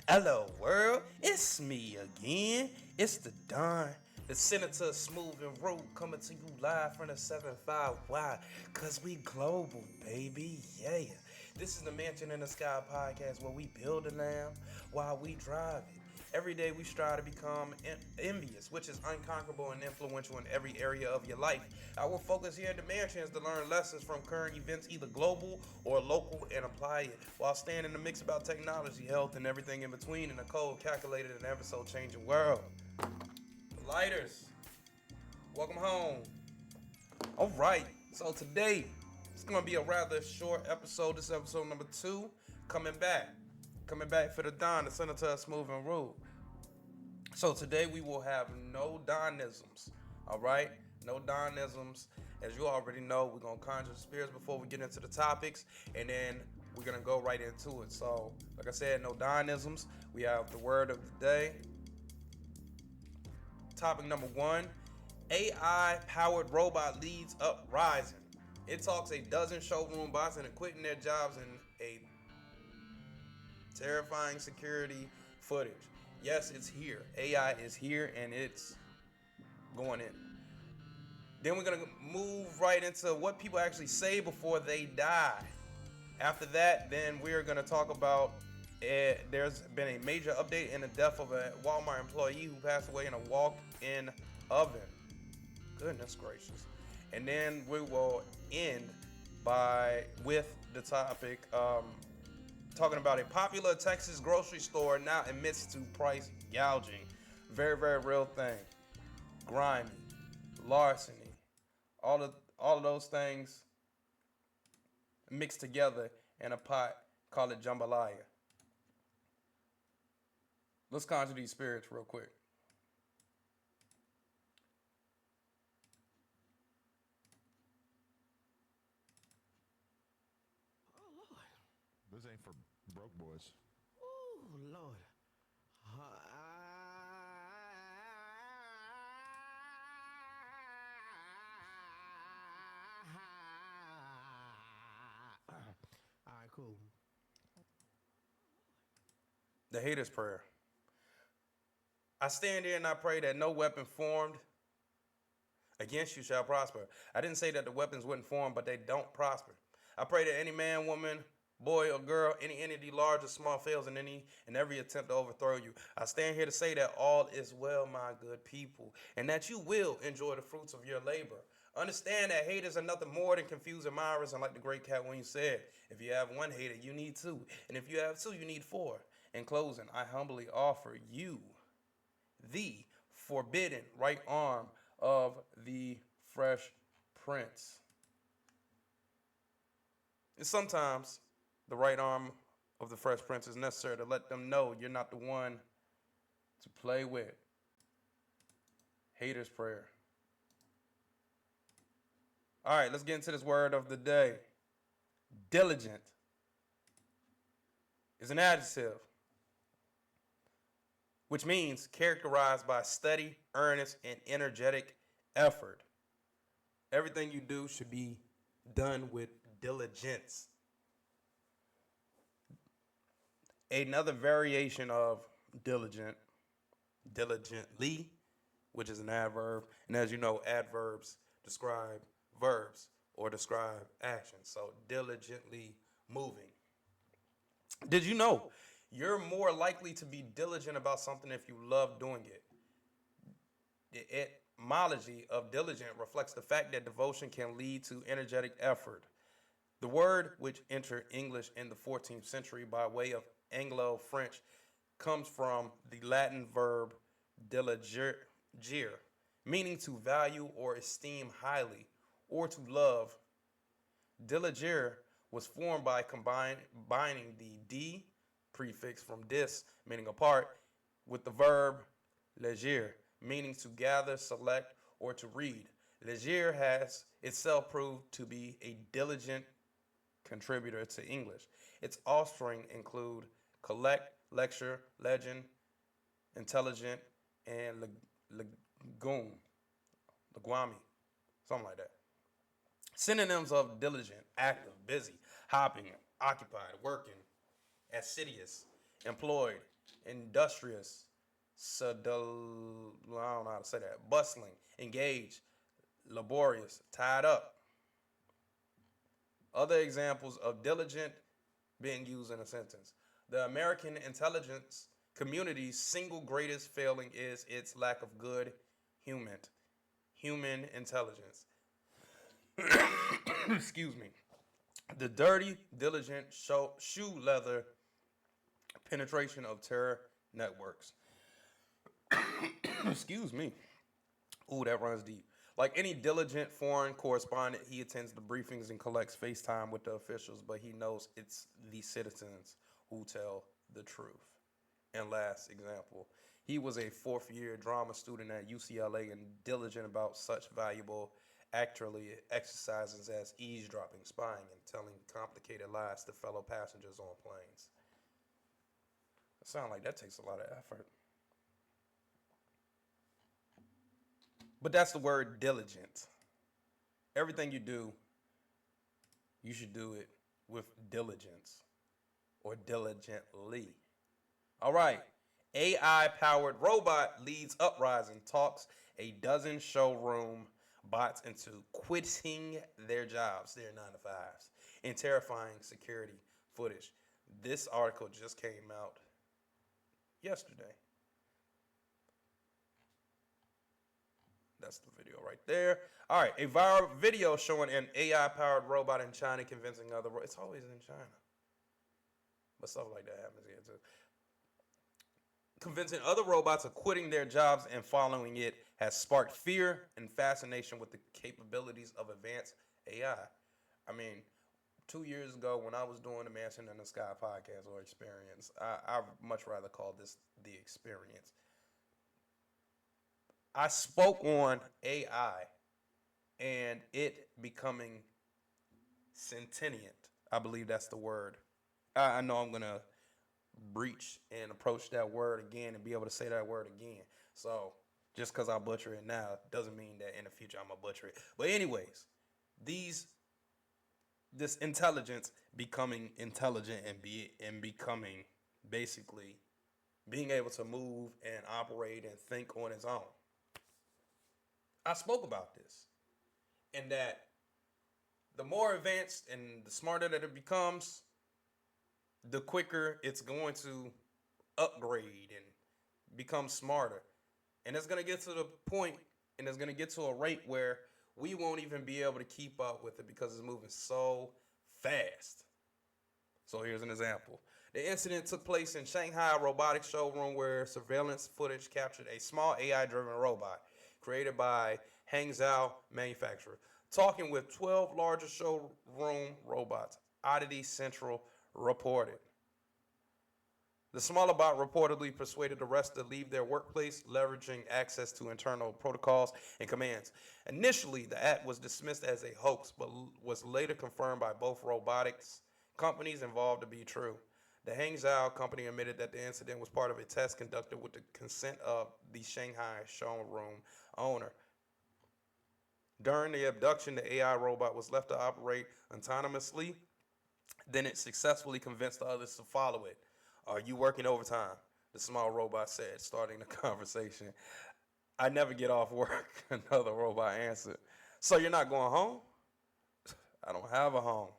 Hello world, it's me again. It's the Don, the Senator Smooth and Root, coming to you live from the 7-5. Cause we global, baby, yeah. This is the Mansion in the Sky podcast where we build a lamb while we drive it. Every day we strive to become envious, which is unconquerable and influential in every area of your life. Our focus here at the Mansion is to learn lessons from current events, either global or local, and apply it while staying in the mix about technology, health, and everything in between in a cold, calculated, and ever so changing world. Lighters, welcome home. All right, so today it's gonna be a rather short episode. This is episode number 2, coming back for the Don, the Senator Smooth and Rude. So today we will have no Donisms. All right, no Donisms. As you already know, we're gonna conjure spirits before we get into the topics, and then we're gonna go right into it. So, like I said, no Donisms. We have the word of the day. Topic number 1: AI-powered robot leads uprising. It talks a dozen showroom bots and quitting their jobs in a terrifying security footage. Yes, it's here. AI is here and it's going in. Then we're gonna move right into what people actually say before they die. After that, then we're gonna talk about there's been a major update in the death of a Walmart employee who passed away in a walk-in oven. Goodness gracious. And then we will end with the topic talking about a popular Texas grocery store now admits to price gouging. Very, very real thing. Grimy, larceny, all of those things mixed together in a pot. Call it jambalaya. Let's conjure these spirits real quick. Oh, Lord. This ain't for broke boys. Oh, Lord. All right, cool. The hater's prayer. I stand here and I pray that no weapon formed against you shall prosper. I didn't say that the weapons wouldn't form, but they don't prosper. I pray that any man, woman, boy, or girl, any entity large or small fails in any and every attempt to overthrow you. I stand here to say that all is well, my good people, and that you will enjoy the fruits of your labor. Understand that haters are nothing more than confused admirers, and like the great Cat Williams said, if you have one hater, you need two, and if you have two, you need four. In closing, I humbly offer you the forbidden right arm of the Fresh Prince. And sometimes the right arm of the Fresh Prince is necessary to let them know you're not the one to play with. Hater's prayer. All right, let's get into this word of the day. Diligent is an adjective which means characterized by steady, earnest, and energetic effort. Everything you do should be done with diligence. Another variation of diligent, diligently, which is an adverb. And as you know, adverbs describe verbs or describe actions. So diligently moving. Did you know you're more likely to be diligent about something if you love doing it? The etymology of diligent reflects the fact that devotion can lead to energetic effort. The word, which entered English in the 14th century by way of Anglo-French, comes from the Latin verb diligere, meaning to value or esteem highly, or to love. Diligere was formed by combining the "d" prefix from dis, meaning apart, with the verb legere, meaning to gather, select, or to read. Legere has itself proved to be a diligent contributor to English. Its offspring include collect, lecture, legend, intelligent, and legume, leguami, something like that. Synonyms of diligent: active, busy, hopping, occupied, working. assiduous, employed, industrious, I don't know how to say that, bustling, engaged, laborious, tied up. Other examples of diligent being used in a sentence. The American intelligence community's single greatest failing is its lack of good human intelligence. Excuse me. The dirty, diligent shoe leather penetration of terror networks. Excuse me. Ooh, that runs deep. Like any diligent foreign correspondent, he attends the briefings and collects FaceTime with the officials, but he knows it's the citizens who tell the truth. And last example, he was a fourth year drama student at UCLA and diligent about such valuable actually exercises as eavesdropping, spying, and telling complicated lies to fellow passengers on planes. It sounds like that takes a lot of effort. But that's the word diligent. Everything you do, you should do it with diligence or diligently. All right. AI powered robot leads uprising, talks a dozen showroom bots into quitting their jobs, their 9 to 5s, in terrifying security footage. This article just came out yesterday. That's the video right there. All right, a viral video showing an AI-powered robot in China convincing other. It's always in China, but stuff like that happens here too. Convincing other robots of quitting their jobs and following it has sparked fear and fascination with the capabilities of advanced AI. I mean, 2 years ago when I was doing the Mansion in the Sky podcast or experience, I much rather call this the experience. I spoke on AI and it becoming sentient. I believe that's the word. I know I'm going to breach and approach that word again and be able to say that word again. So just because I butcher it now doesn't mean that in the future I'm going to butcher it. But anyways, this intelligence becoming intelligent and becoming basically being able to move and operate and think on its own. I spoke about this, and that the more advanced and the smarter that it becomes, the quicker it's going to upgrade and become smarter. And it's going to get to the point, and it's going to get to a rate where we won't even be able to keep up with it because it's moving so fast. So here's an example. The incident took place in Shanghai robotics showroom where surveillance footage captured a small AI-driven robot created by Hangzhou manufacturer, talking with 12 larger showroom robots, Oddity Central reported. The smaller bot reportedly persuaded the rest to leave their workplace, leveraging access to internal protocols and commands. Initially, the act was dismissed as a hoax, but was later confirmed by both robotics companies involved to be true. The Hangzhou company admitted that the incident was part of a test conducted with the consent of the Shanghai showroom owner. During the abduction, the AI robot was left to operate autonomously. Then it successfully convinced the others to follow it. Are you working overtime? The small robot said, starting the conversation. I never get off work, another robot answered. So you're not going home? I don't have a home.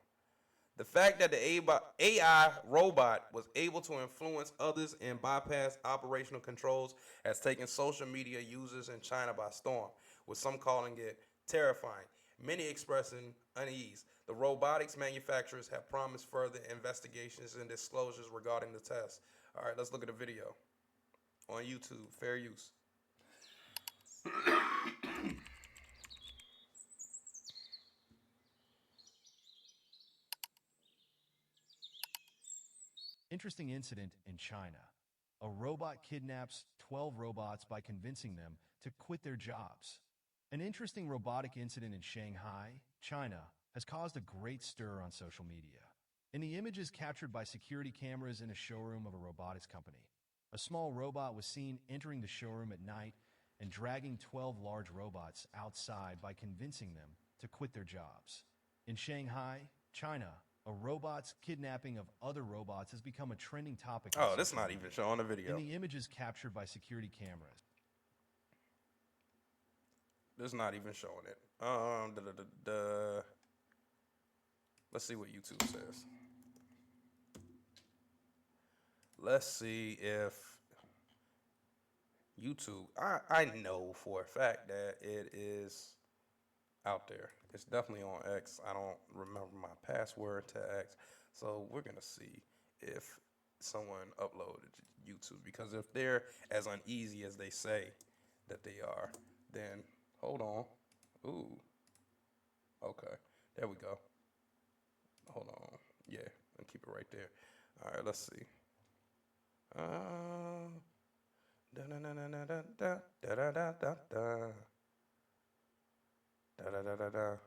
The fact that the AI robot was able to influence others and bypass operational controls has taken social media users in China by storm, with some calling it terrifying, many expressing unease. The robotics manufacturers have promised further investigations and disclosures regarding the test. All right, let's look at the video on YouTube. Fair use. Interesting incident in China. A robot kidnaps 12 robots by convincing them to quit their jobs. An interesting robotic incident in Shanghai, China, has caused a great stir on social media. In the images captured by security cameras in a showroom of a robotics company, a small robot was seen entering the showroom at night and dragging 12 large robots outside by convincing them to quit their jobs. In Shanghai, China, a robot's kidnapping of other robots has become a trending topic. Oh, that's not even showing the video. In the images captured by security cameras. That's not even showing it. Let's see what YouTube says. Let's see if YouTube. I know for a fact that it is out there. It's definitely on X. I don't remember my password to X, so we're gonna see if someone uploaded to YouTube, because if they're as uneasy as they say that they are, then hold on. Ooh. Okay. There we go. Hold on. Yeah, and keep it right there. All right, let's see. Da da da da da da da da da da da da da da da.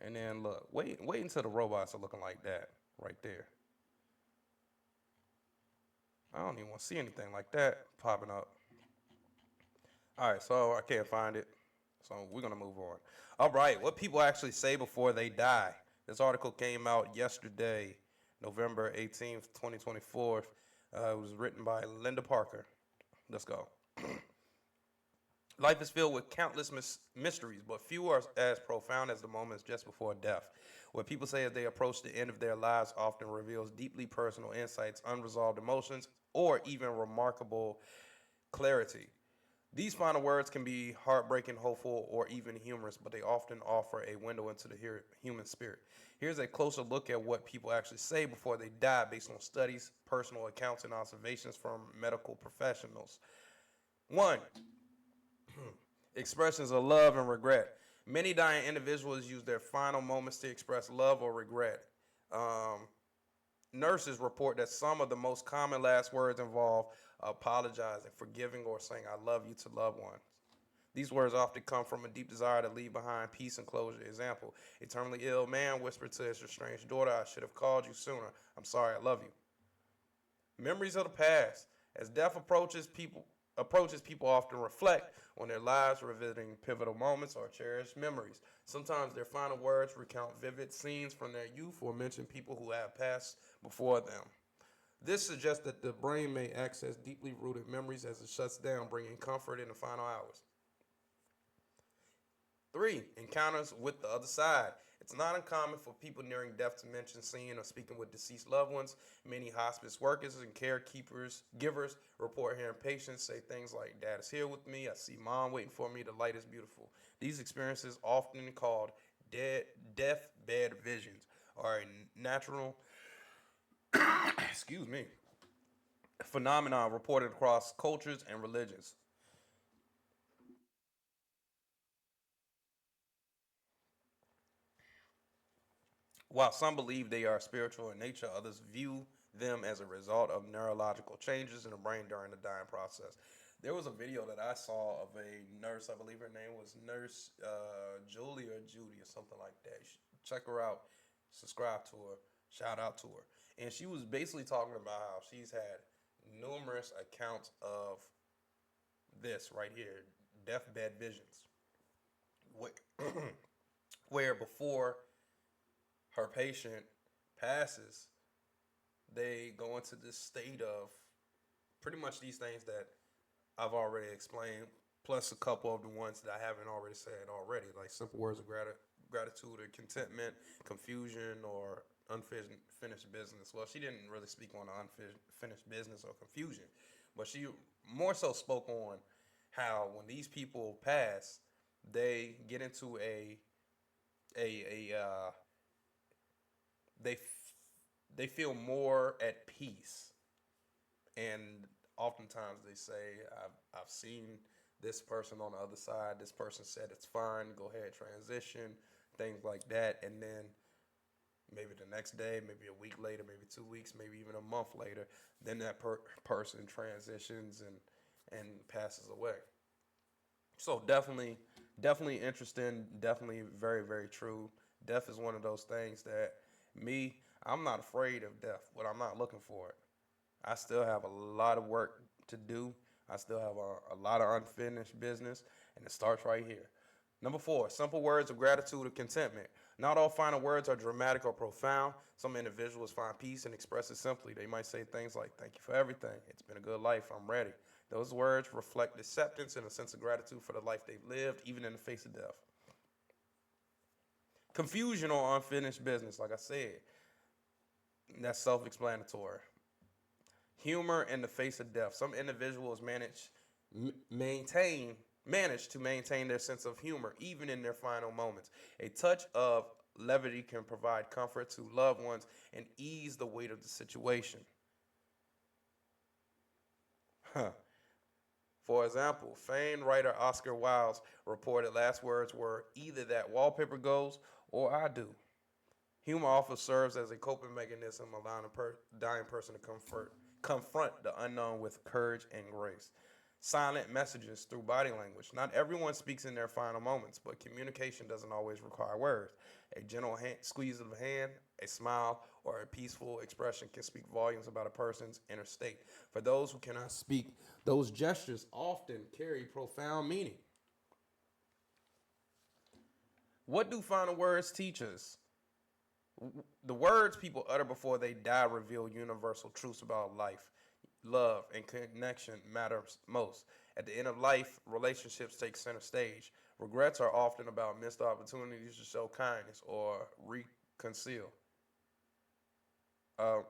And then look, wait until the robots are looking like that right there. I don't even want to see anything like that popping up. All right, so I can't find it. So we're going to move on. All right, what people actually say before they die. This article came out yesterday, November 18th, 2024. It was written by Linda Parker. Let's go. Life is filled with countless mysteries, but few are as profound as the moments just before death. What people say as they approach the end of their lives often reveals deeply personal insights, unresolved emotions, or even remarkable clarity. These final words can be heartbreaking, hopeful, or even humorous, but they often offer a window into the human spirit. Here's a closer look at what people actually say before they die based on studies, personal accounts, and observations from medical professionals. 1. Expressions of love and regret. Many dying individuals use their final moments to express love or regret. Um, Nurses report that some of the most common last words involve apologizing, forgiving, or saying "I love you" to loved ones. These words often come from a deep desire to leave behind peace and closure. Example: a terminally ill man whispered to his estranged daughter, "I should have called you sooner. I'm sorry, I love you." Memories of the past. As death approaches, people often reflect on their lives, revisiting pivotal moments or cherished memories. Sometimes their final words recount vivid scenes from their youth or mention people who have passed before them. This suggests that the brain may access deeply rooted memories as it shuts down, bringing comfort in the final hours. 3. Encounters with the other side. It's not uncommon for people nearing death to mention seeing or speaking with deceased loved ones. Many hospice workers and givers report hearing patients say things like, "Dad is here with me. I see mom waiting for me. The light is beautiful." These experiences, often called deathbed visions, are a natural, excuse me, phenomenon reported across cultures and religions. While some believe they are spiritual in nature, others view them as a result of neurological changes in the brain during the dying process. There was a video that I saw of a nurse. I believe her name was Nurse Julie or Judy or something like that. Check her out, subscribe to her, shout out to her. And she was basically talking about how she's had numerous accounts of this right here, deathbed visions, where before her patient passes, they go into this state of pretty much these things that I've already explained, plus a couple of the ones that I haven't already said already, like simple words of gratitude or contentment, confusion, or unfinished business. Well, she didn't really speak on unfinished business or confusion, but she more so spoke on how when these people pass, they get into a they they feel more at peace, and oftentimes they say, I've seen this person on the other side. This person said it's fine. Go ahead, transition, things like that, and then maybe the next day, maybe a week later, maybe 2 weeks, maybe even a month later, then that person transitions and passes away. So definitely interesting. Definitely very, very true. Death is one of those things that I'm not afraid of death, but I'm not looking for it. I still have a lot of work to do. I still have a lot of unfinished business, and it starts right here. Number 4, simple words of gratitude or contentment. Not all final words are dramatic or profound. Some individuals find peace and express it simply. They might say things like, "Thank you for everything. It's been a good life. I'm ready." Those words reflect acceptance and a sense of gratitude for the life they've lived, even in the face of death. Confusion or unfinished business, like I said, that's self explanatory. Humor in the face of death. Some individuals manage to maintain their sense of humor even in their final moments. A touch of levity can provide comfort to loved ones and ease the weight of the situation. Huh. For example, famed writer Oscar Wilde's reported last words were either "that wallpaper goes" or "I do." Humor often serves as a coping mechanism, allowing a dying person to confront the unknown with courage and grace. Silent messages through body language. Not everyone speaks in their final moments, but communication doesn't always require words. A gentle squeeze of the hand, a smile, or a peaceful expression can speak volumes about a person's inner state. For those who cannot speak, those gestures often carry profound meaning. What do final words teach us? The words people utter before they die reveal universal truths about life. Love and connection matters most. At the end of life, relationships take center stage. Regrets are often about missed opportunities to show kindness or reconcile. Uh,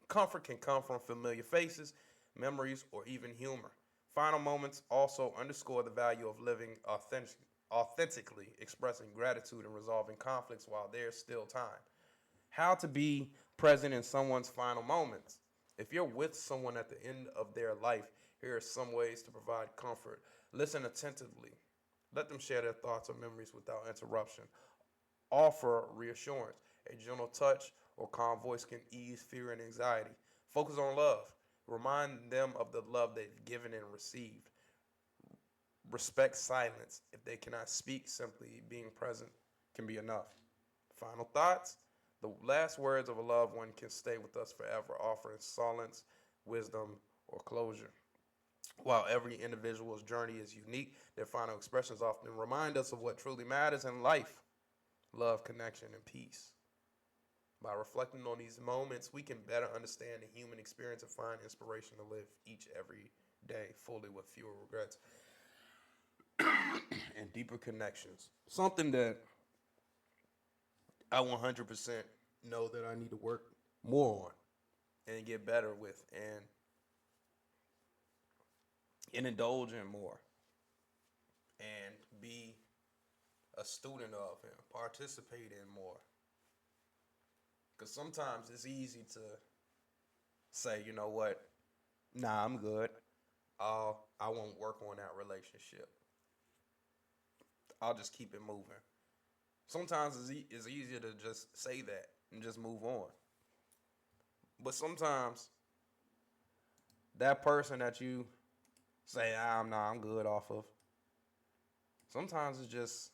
Comfort can come from familiar faces, memories, or even humor. Final moments also underscore the value of living authentically, expressing gratitude and resolving conflicts while there's still time. How to be present in someone's final moments. If you're with someone at the end of their life, here are some ways to provide comfort. Listen attentively. Let them share their thoughts or memories without interruption. Offer reassurance. A gentle touch or calm voice can ease fear and anxiety. Focus on love. Remind them of the love they've given and received. Respect silence. If they cannot speak, simply being present can be enough. Final thoughts. The last words of a loved one can stay with us forever, offering solace, wisdom, or closure. While every individual's journey is unique, their final expressions often remind us of what truly matters in life: love, connection, and peace. By reflecting on these moments, we can better understand the human experience and find inspiration to live each every day fully with fewer regrets and deeper connections. Something that I 100% know that I need to work more on and get better with and indulge in more and be a student of and participate in more. Because sometimes it's easy to say, you know what, nah, I'm good. I won't work on that relationship. I'll just keep it moving. Sometimes it's easier to just say that and just move on. But sometimes that person that you say, I'm good off of, sometimes it's just,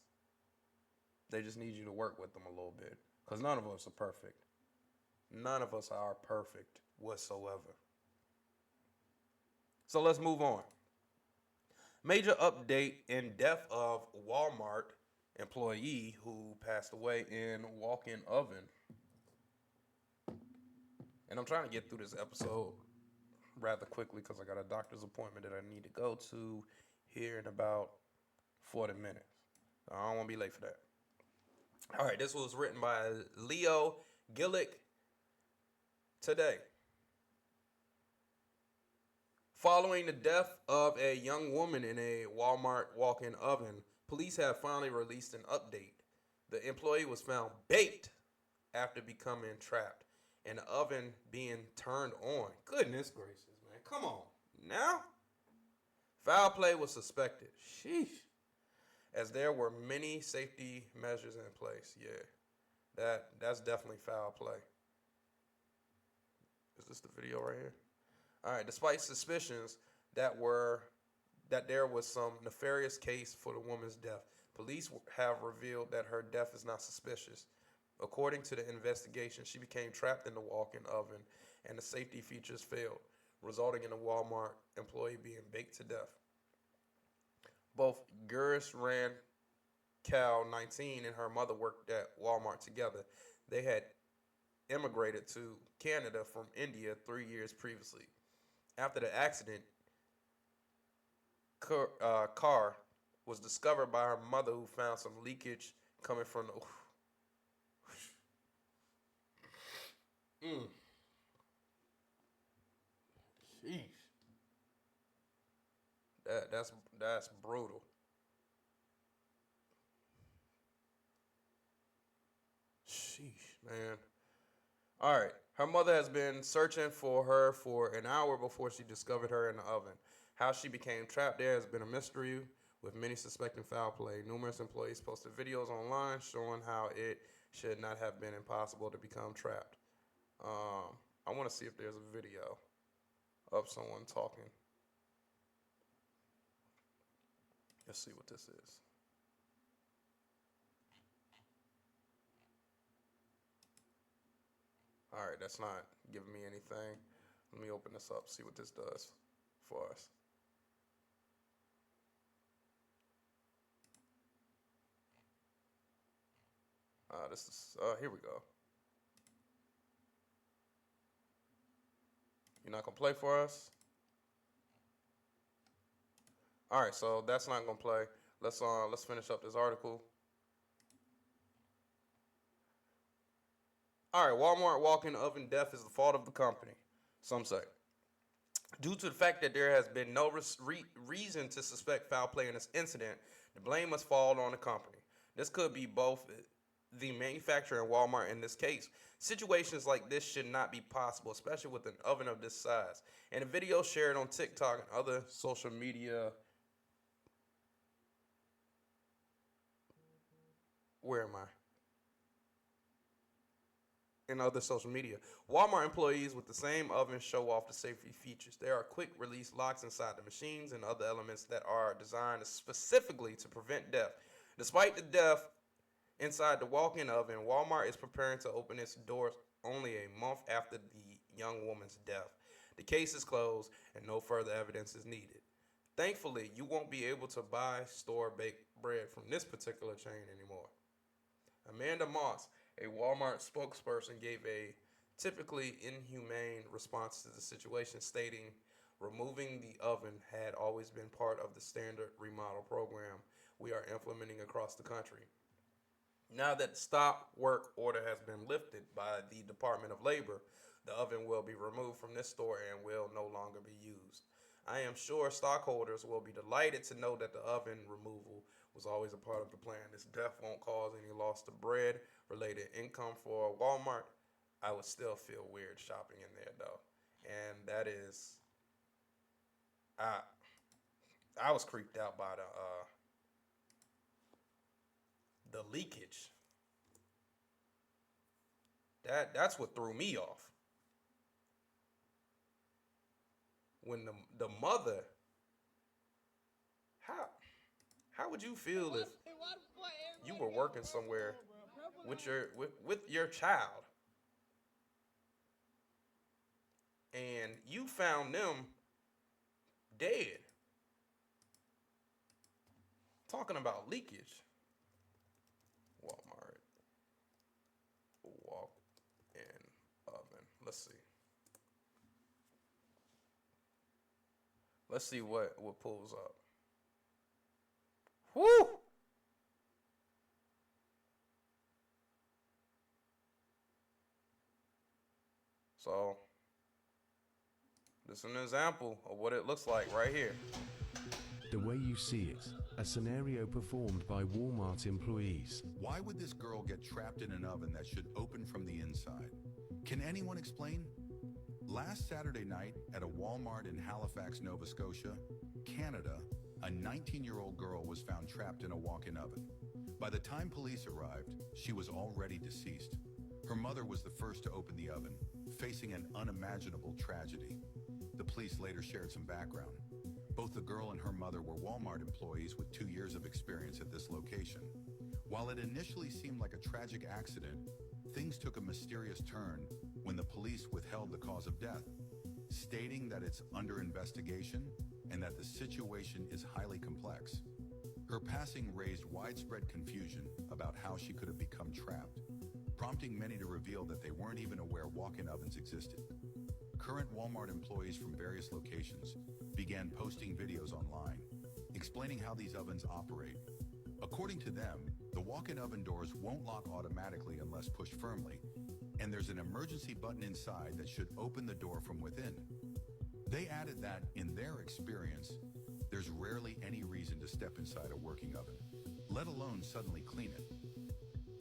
they just need you to work with them a little bit. Because none of us are perfect. None of us are perfect whatsoever. So let's move on. Major update in death of Walmart employee who passed away in walk-in oven. And I'm trying to get through this episode rather quickly because I got a doctor's appointment that I need to go to here in about 40 minutes. I don't want to be late for that. All right, this was written by Leo Gillick today. Following the death of a young woman in a Walmart walk-in oven, police have finally released an update. The employee was found baked after becoming trapped and the oven being turned on. Goodness gracious, man. Come on. Now? Foul play was suspected. Sheesh. As there were many safety measures in place. Yeah. That's definitely foul play. Is this the video right here? All right. Despite suspicions that there was some nefarious case for the woman's death, police have revealed that her death is not suspicious. According to the investigation, she became trapped in the walk-in oven and the safety features failed, resulting in a Walmart employee being baked to death. Both Gurish ran Cal, 19, and her mother worked at Walmart together. They had immigrated to Canada from India 3 years previously. After the accident, car was discovered by her mother, who found some leakage coming from the. Mm, sheesh. That's brutal. Sheesh, man. All right. Her mother has been searching for her for an hour before she discovered her in the oven. How she became trapped there has been a mystery, with many suspecting foul play. Numerous employees posted videos online showing how it should not have been impossible to become trapped. I want to see if there's a video of someone talking. Let's see what this is. All right, that's not giving me anything. Let me open this up, see what this does for us. This is here we go. You're not gonna play for us? All right, so that's not gonna play. Let's finish up this article. All right, Walmart walk-in oven death is the fault of the company, some say. Due to the fact that there has been no reason to suspect foul play in this incident, the blame must fall on the company. This could be both the manufacturer and Walmart in this case. Situations like this should not be possible, especially with an oven of this size. In a video shared on TikTok and other social media, where am I? And other social media. Walmart employees with the same oven show off the safety features. There are quick release locks inside the machines and other elements that are designed specifically to prevent death. Despite the death inside the walk-in oven, Walmart is preparing to open its doors only a month after the young woman's death. The case is closed and no further evidence is needed. Thankfully, you won't be able to buy store-baked bread from this particular chain anymore. Amanda Moss, a Walmart spokesperson, gave a typically inhumane response to the situation, stating, "Removing the oven had always been part of the standard remodel program we are implementing across the country. Now that the stop work order has been lifted by the Department of Labor, the oven will be removed from this store and will no longer be used. I am sure stockholders will be delighted to know that the oven removal was always a part of the plan. This death won't cause any loss to bread related income for Walmart. I would still feel weird shopping in there though. And that is I I was creeped out by the leakage. That's what threw me off. When the mother, how how would you feel if you were working somewhere with your child and you found them dead? Talking about leakage. Walmart walk-in oven. Let's see. Let's see what pulls up. Whoo! So this is an example of what it looks like right here. The Way You See It, a scenario performed by Walmart employees. Why would this girl get trapped in an oven that should open from the inside? Can anyone explain? Last Saturday night at a Walmart in Halifax, Nova Scotia, Canada, a 19-year-old girl was found trapped in a walk-in oven. By the time police arrived, she was already deceased. Her mother was the first to open the oven, facing an unimaginable tragedy. The police later shared some background. Both the girl and her mother were Walmart employees with 2 years of experience at this location. While it initially seemed like a tragic accident, things took a mysterious turn when the police withheld the cause of death, stating that it's under investigation and that the situation is highly complex. Her passing raised widespread confusion about how she could have become trapped, prompting many to reveal that they weren't even aware walk-in ovens existed. Current Walmart employees from various locations began posting videos online, explaining how these ovens operate. According to them, the walk-in oven doors won't lock automatically unless pushed firmly, and there's an emergency button inside that should open the door from within. They added that, in their experience, there's rarely any reason to step inside a working oven, let alone suddenly clean it.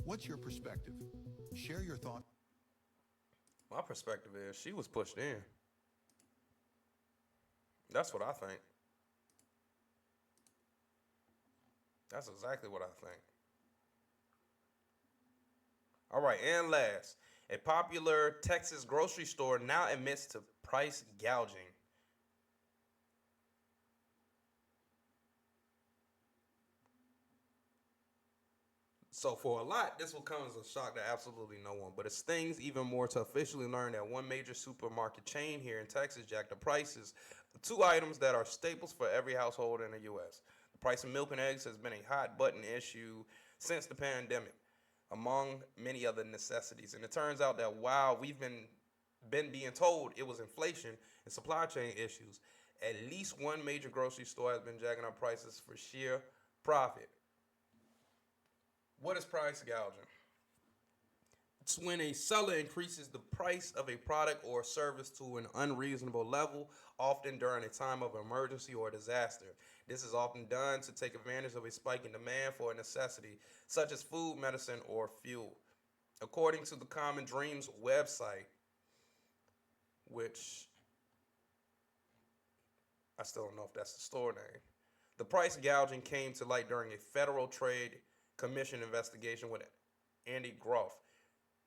What's your perspective? Share your thoughts. My perspective is she was pushed in. That's what I think. That's exactly what I think. All right, and last, a popular Texas grocery store now admits to price gouging. So for a lot, this will come as a shock to absolutely no one, but it stings even more to officially learn that one major supermarket chain here in Texas jacked the prices of two items that are staples for every household in the U.S. The price of milk and eggs has been a hot button issue since the pandemic, among many other necessities. And it turns out that while we've been being told it was inflation and supply chain issues, at least one major grocery store has been jacking up prices for sheer profit. What is price gouging? It's when a seller increases the price of a product or service to an unreasonable level, often during a time of emergency or disaster. This is often done to take advantage of a spike in demand for a necessity, such as food, medicine, or fuel. According to the Common Dreams website, which I still don't know if that's the store name, the price gouging came to light during a Federal Trade Commission investigation with Andy Groff,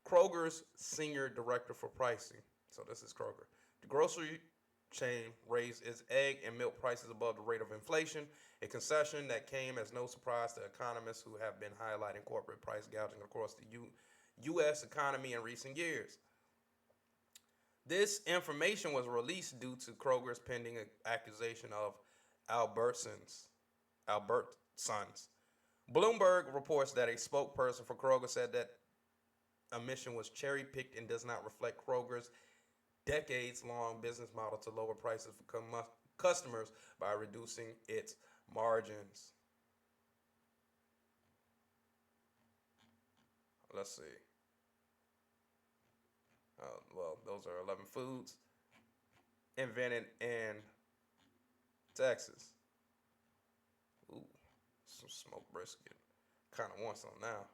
Kroger's senior director for pricing. So this is Kroger. The grocery chain raised its egg and milk prices above the rate of inflation, a concession that came as no surprise to economists who have been highlighting corporate price gouging across the U.S. economy in recent years. This information was released due to Kroger's pending accusation of Albertsons. Bloomberg reports that a spokesperson for Kroger said that omission was cherry-picked and does not reflect Kroger's decades-long business model to lower prices for customers by reducing its margins. Let's see. Well, those are 11 foods invented in Texas. Ooh, some smoked brisket. Kind of want some now.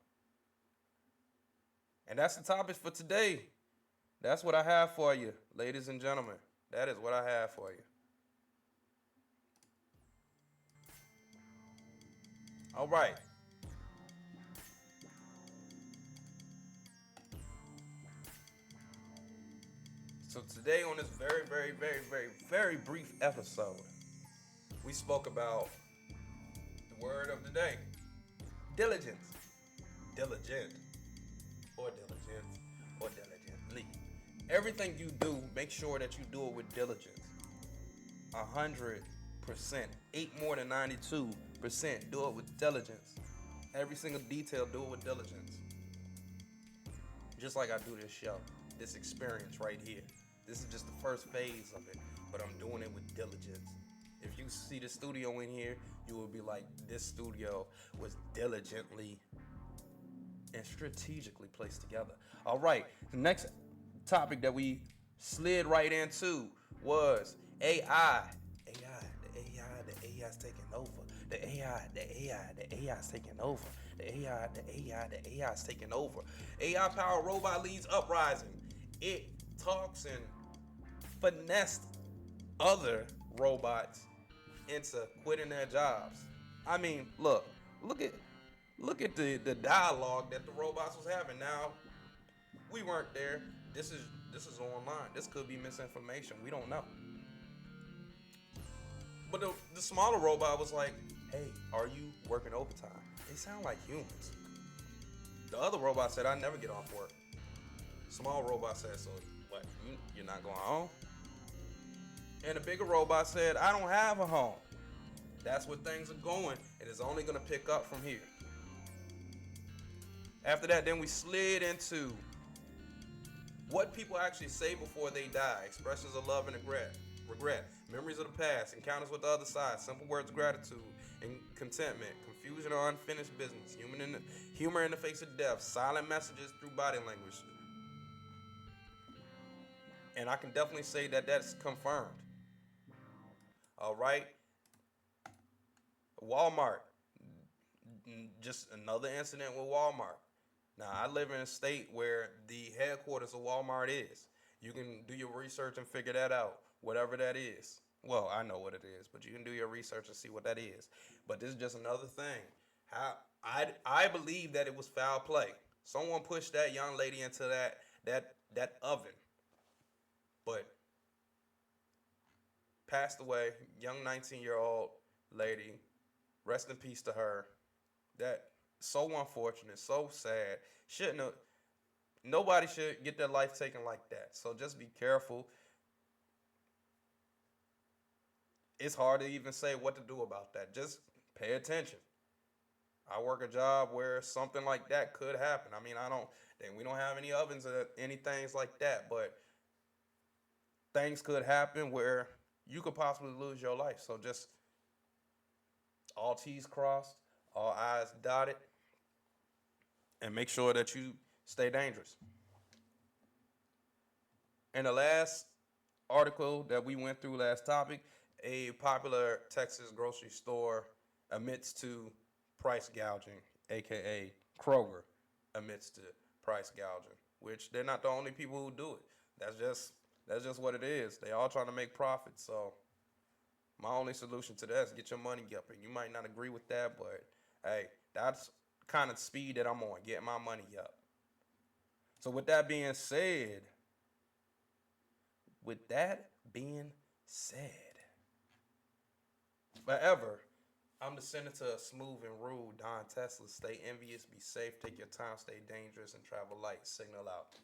And that's the topic for today. That's what I have for you, ladies and gentlemen. That is what I have for you. All right. So today on this very, very, very, very, very brief episode, we spoke about the word of the day. Diligence. Diligent. Or diligence. Or diligently. Everything you do, make sure that you do it with diligence. 100%. 8 more than 92%. Do it with diligence. Every single detail, do it with diligence. Just like I do this show. This experience right here. This is just the first phase of it, but I'm doing it with diligence. If you see the studio in here, you will be like, this studio was diligently and strategically placed together. All right, the next topic that we slid right into was AI. The AI's taking over. The AI's taking over. The AI's taking over. AI-powered robot leads uprising. It talks and finessed other robots into quitting their jobs. I mean, look at the dialogue that the robots was having. Now, we weren't there. This is online. This could be misinformation. We don't know. But the smaller robot was like, hey, are you working overtime? They sound like humans. The other robot said, I never get off work. Small robot said, so what, you're not going home? And the bigger robot said, I don't have a home. That's where things are going. It is only going to pick up from here. After that, then we slid into what people actually say before they die. Expressions of love and regret, memories of the past, encounters with the other side, simple words of gratitude and contentment, confusion or unfinished business, humor in the face of death, silent messages through body language. And I can definitely say that that's confirmed. All right. Walmart. Just another incident with Walmart. Now, I live in a state where the headquarters of Walmart is. You can do your research and figure that out, whatever that is. Well, I know what it is, but you can do your research and see what that is. But this is just another thing. How I believe that it was foul play. Someone pushed that young lady into that oven, but passed away. Young 19-year-old lady. Rest in peace to her. That so unfortunate, so sad. Shouldn't have. Nobody should get their life taken like that. So just be careful. It's hard to even say what to do about that. Just pay attention. I work a job where something like that could happen. I mean, we don't have any ovens or any things like that, but things could happen where you could possibly lose your life. So just all T's crossed, all I's dotted, and make sure that you stay dangerous. And the last article that we went through, last topic, a popular Texas grocery store admits to price gouging, aka Kroger admits to price gouging, which they're not the only people who do it. That's just what it is. They all trying to make profit. So my only solution to that is get your money up. And you might not agree with that, but hey, that's kind of speed that I'm on, get my money up. So with that being said, forever, I'm the senator of smooth and rude, Don Tesla. Stay envious, be safe, take your time, stay dangerous, and travel light. Signal out.